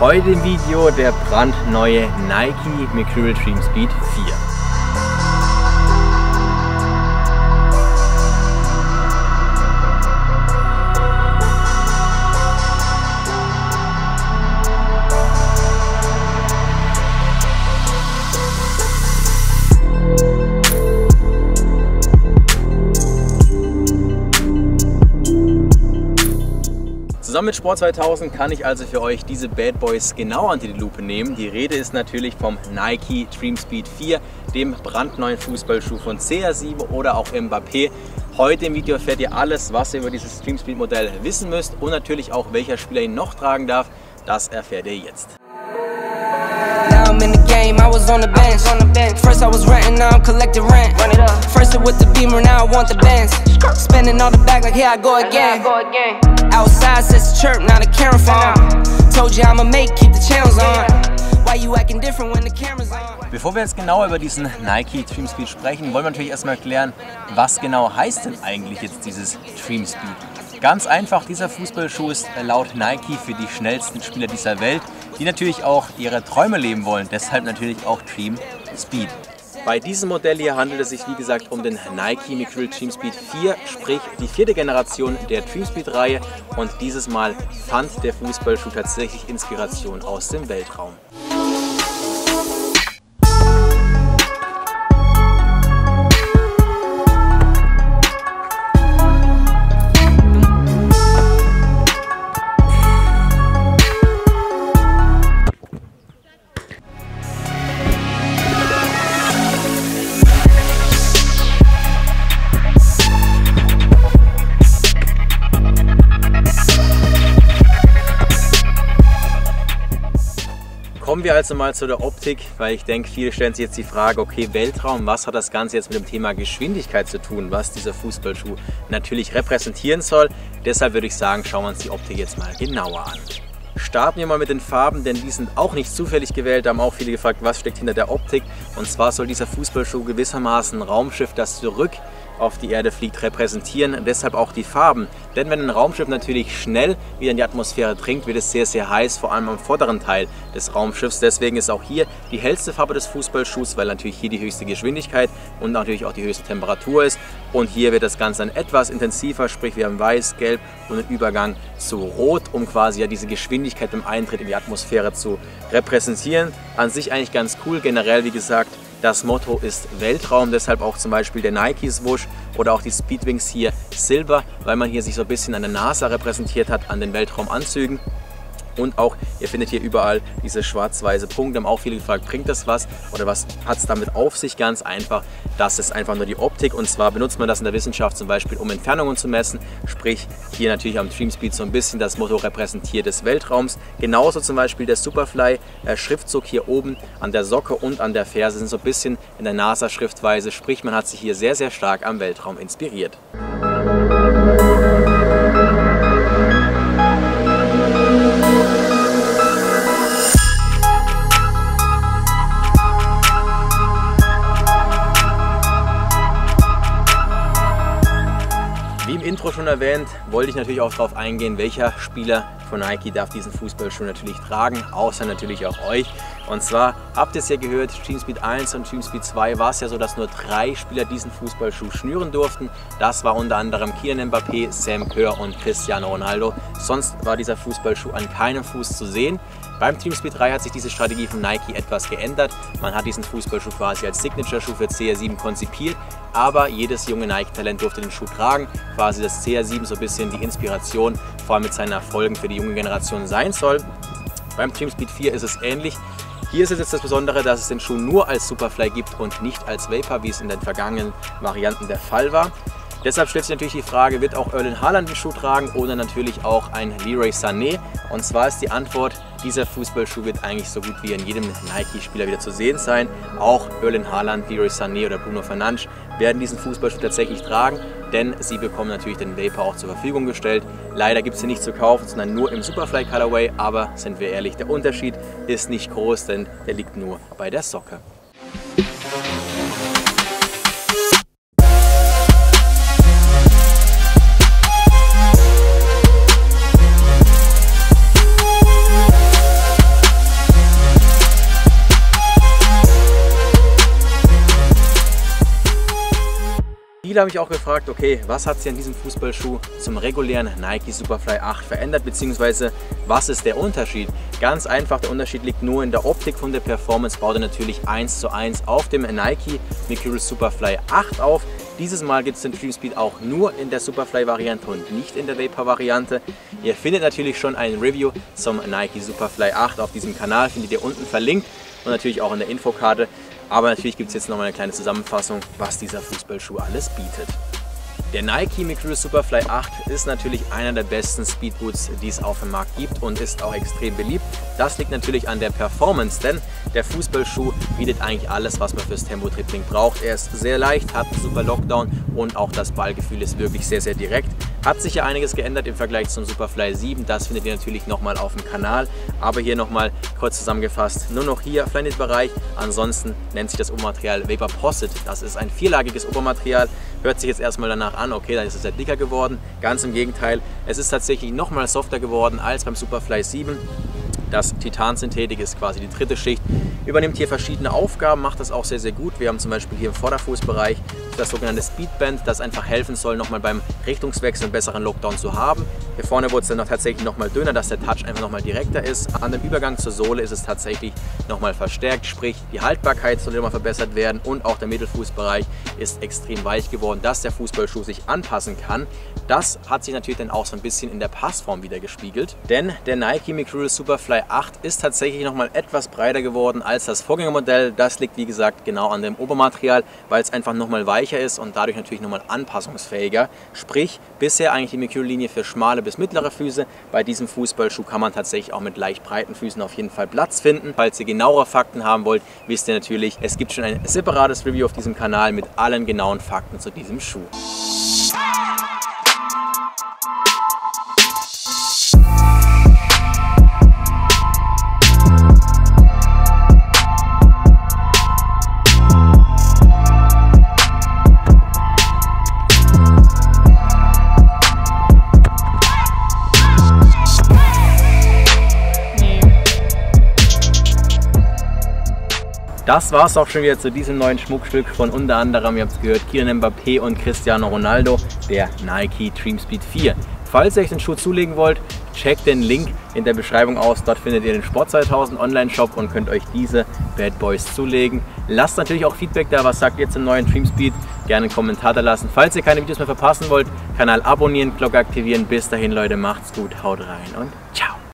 Heute im Video der brandneue Nike Mercurial Dream Speed 4. Zusammen mit Sport 2000 kann ich also für euch diese Bad Boys genau unter die Lupe nehmen. Die Rede ist natürlich vom Nike Dream Speed 4, dem brandneuen Fußballschuh von CR7 oder auch Mbappé. Heute im Video erfährt ihr alles, was ihr über dieses Dream Speed Modell wissen müsst und natürlich auch, welcher Spieler ihn noch tragen darf. Das erfährt ihr jetzt. I'm in the game, I was on the bench. First I was renting, now I'm collecting rent. First it with the Beamer, now I want the Benz. Spending all the bag like here I go again. Outside says the chirp, now the camera phone. Told you I'ma make, keep the channels on. Why you acting different when the camera's on? Bevor wir jetzt genauer über diesen Nike Dream Speed sprechen, wollen wir natürlich erstmal erklären, was genau heißt denn eigentlich jetzt dieses Dream Speed? Ganz einfach, dieser Fußballschuh ist laut Nike für die schnellsten Spieler dieser Welt, die natürlich auch ihre Träume leben wollen, deshalb natürlich auch Dream Speed. Bei diesem Modell hier handelt es sich wie gesagt um den Nike Mercurial Dream Speed 4, sprich die 4. Generation der Dream Speed Reihe, und dieses Mal fand der Fußballschuh tatsächlich Inspiration aus dem Weltraum. Kommen wir also mal zu der Optik, weil ich denke, viele stellen sich jetzt die Frage, okay, Weltraum, was hat das Ganze jetzt mit dem Thema Geschwindigkeit zu tun, was dieser Fußballschuh natürlich repräsentieren soll. Deshalb würde ich sagen, schauen wir uns die Optik jetzt mal genauer an. Starten wir mal mit den Farben, denn die sind auch nicht zufällig gewählt. Da haben auch viele gefragt, was steckt hinter der Optik. Und zwar soll dieser Fußballschuh gewissermaßen ein Raumschiff, das zurück auf die Erde fliegt, repräsentieren. Deshalb auch die Farben. Denn wenn ein Raumschiff natürlich schnell wieder in die Atmosphäre dringt, wird es sehr, sehr heiß, vor allem am vorderen Teil des Raumschiffs. Deswegen ist auch hier die hellste Farbe des Fußballschuhs, weil natürlich hier die höchste Geschwindigkeit und natürlich auch die höchste Temperatur ist. Und hier wird das Ganze dann etwas intensiver, sprich wir haben weiß, gelb und einen Übergang zu rot, um quasi ja diese Geschwindigkeit beim Eintritt in die Atmosphäre zu repräsentieren. An sich eigentlich ganz cool. Generell, wie gesagt, das Motto ist Weltraum, deshalb auch zum Beispiel der Nike Swoosh oder auch die Speedwings hier Silber, weil man hier sich so ein bisschen an der NASA repräsentiert hat, an den Weltraumanzügen. Und auch, ihr findet hier überall diese schwarz-weiße Punkte. Haben auch viele gefragt, bringt das was oder was hat es damit auf sich? Ganz einfach, das ist einfach nur die Optik, und zwar benutzt man das in der Wissenschaft zum Beispiel, um Entfernungen zu messen. Sprich, hier natürlich am Dream Speed so ein bisschen das Motto repräsentiert des Weltraums. Genauso zum Beispiel der Superfly Schriftzug hier oben an der Socke und an der Ferse sind so ein bisschen in der NASA-Schriftweise. Sprich, man hat sich hier sehr, sehr stark am Weltraum inspiriert. Wie im Intro schon erwähnt, wollte ich natürlich auch darauf eingehen, welcher Spieler von Nike darf diesen Fußballschuh natürlich tragen, außer natürlich auch euch. Und zwar habt ihr es ja gehört, Dream Speed 1 und Dream Speed 2 war es ja so, dass nur 3 Spieler diesen Fußballschuh schnüren durften. Das war unter anderem Kylian Mbappé, Sam Kerr und Cristiano Ronaldo. Sonst war dieser Fußballschuh an keinem Fuß zu sehen. Beim Dream Speed 3 hat sich diese Strategie von Nike etwas geändert. Man hat diesen Fußballschuh quasi als Signature-Schuh für CR7 konzipiert, aber jedes junge Nike-Talent durfte den Schuh tragen. Quasi das CR7 so ein bisschen die Inspiration, vor allem mit seinen Erfolgen für die junge Generation sein soll. Beim Dream Speed 4 ist es ähnlich. Hier ist es jetzt das Besondere, dass es den Schuh nur als Superfly gibt und nicht als Vapor, wie es in den vergangenen Varianten der Fall war. Deshalb stellt sich natürlich die Frage, wird auch Erling Haaland den Schuh tragen oder natürlich auch ein Leroy Sané? Und zwar ist die Antwort, dieser Fußballschuh wird eigentlich so gut wie in jedem Nike-Spieler wieder zu sehen sein. Auch Erling Haaland, Leroy Sané oder Bruno Fernandes werden diesen Fußballschuh tatsächlich tragen, denn sie bekommen natürlich den Vapor auch zur Verfügung gestellt. Leider gibt es sie nicht zu kaufen, sondern nur im Superfly Colorway, aber sind wir ehrlich, der Unterschied ist nicht groß, denn der liegt nur bei der Socke. Viele haben mich auch gefragt, okay, was hat sich an diesem Fußballschuh zum regulären Nike Superfly 8 verändert, beziehungsweise was ist der Unterschied? Ganz einfach, der Unterschied liegt nur in der Optik von der Performance, baut er natürlich 1:1 auf dem Nike Mercurial Superfly 8 auf. Dieses Mal gibt es den Stream Speed auch nur in der Superfly-Variante und nicht in der Vapor-Variante. Ihr findet natürlich schon ein Review zum Nike Superfly 8 auf diesem Kanal, findet ihr unten verlinkt und natürlich auch in der Infokarte. Aber natürlich gibt es jetzt nochmal eine kleine Zusammenfassung, was dieser Fußballschuh alles bietet. Der Nike Mercurial Superfly 8 ist natürlich einer der besten Speedboots, die es auf dem Markt gibt und ist auch extrem beliebt. Das liegt natürlich an der Performance, denn der Fußballschuh bietet eigentlich alles, was man fürs Tempo-Dribbling braucht. Er ist sehr leicht, hat einen super Lockdown und auch das Ballgefühl ist wirklich sehr, sehr direkt. Hat sich ja einiges geändert im Vergleich zum Superfly 7, das findet ihr natürlich nochmal auf dem Kanal. Aber hier nochmal kurz zusammengefasst, nur noch hier Flyknit-Bereich. Ansonsten nennt sich das Obermaterial Vaporposit. Das ist ein vierlagiges Obermaterial. Hört sich jetzt erstmal danach an, okay, dann ist es ja dicker geworden. Ganz im Gegenteil, es ist tatsächlich nochmal softer geworden als beim Superfly 7. Das Titansynthetik ist quasi die dritte Schicht, übernimmt hier verschiedene Aufgaben, macht das auch sehr, sehr gut. Wir haben zum Beispiel hier im Vorderfußbereich das sogenannte Speedband, das einfach helfen soll, nochmal beim Richtungswechsel einen besseren Lockdown zu haben. Hier vorne wurde es dann tatsächlich nochmal dünner, dass der Touch einfach nochmal direkter ist. An dem Übergang zur Sohle ist es tatsächlich nochmal verstärkt, sprich die Haltbarkeit soll nochmal verbessert werden und auch der Mittelfußbereich ist extrem weich geworden, dass der Fußballschuh sich anpassen kann. Das hat sich natürlich dann auch so ein bisschen in der Passform wieder gespiegelt, denn der Nike Mercurial Superfly 8 ist tatsächlich nochmal etwas breiter geworden als das Vorgängermodell. Das liegt wie gesagt genau an dem Obermaterial, weil es einfach nochmal weicher ist und dadurch natürlich nochmal anpassungsfähiger. Sprich, bisher eigentlich die Mercurial-Linie für schmale bis mittlere Füße. Bei diesem Fußballschuh kann man tatsächlich auch mit leicht breiten Füßen auf jeden Fall Platz finden. Falls ihr genauere Fakten haben wollt, wisst ihr natürlich, es gibt schon ein separates Review auf diesem Kanal mit allen genauen Fakten zu diesem Schuh. Das war es auch schon wieder zu diesem neuen Schmuckstück von unter anderem, ihr habt es gehört, Kylian Mbappé und Cristiano Ronaldo, der Nike Dream Speed 4. Falls ihr euch den Schuh zulegen wollt, checkt den Link in der Beschreibung aus. Dort findet ihr den Sport 2000 Online-Shop und könnt euch diese Bad Boys zulegen. Lasst natürlich auch Feedback da, was sagt ihr zum neuen Dream Speed? Gerne einen Kommentar da lassen. Falls ihr keine Videos mehr verpassen wollt, Kanal abonnieren, Glocke aktivieren. Bis dahin Leute, macht's gut, haut rein und ciao!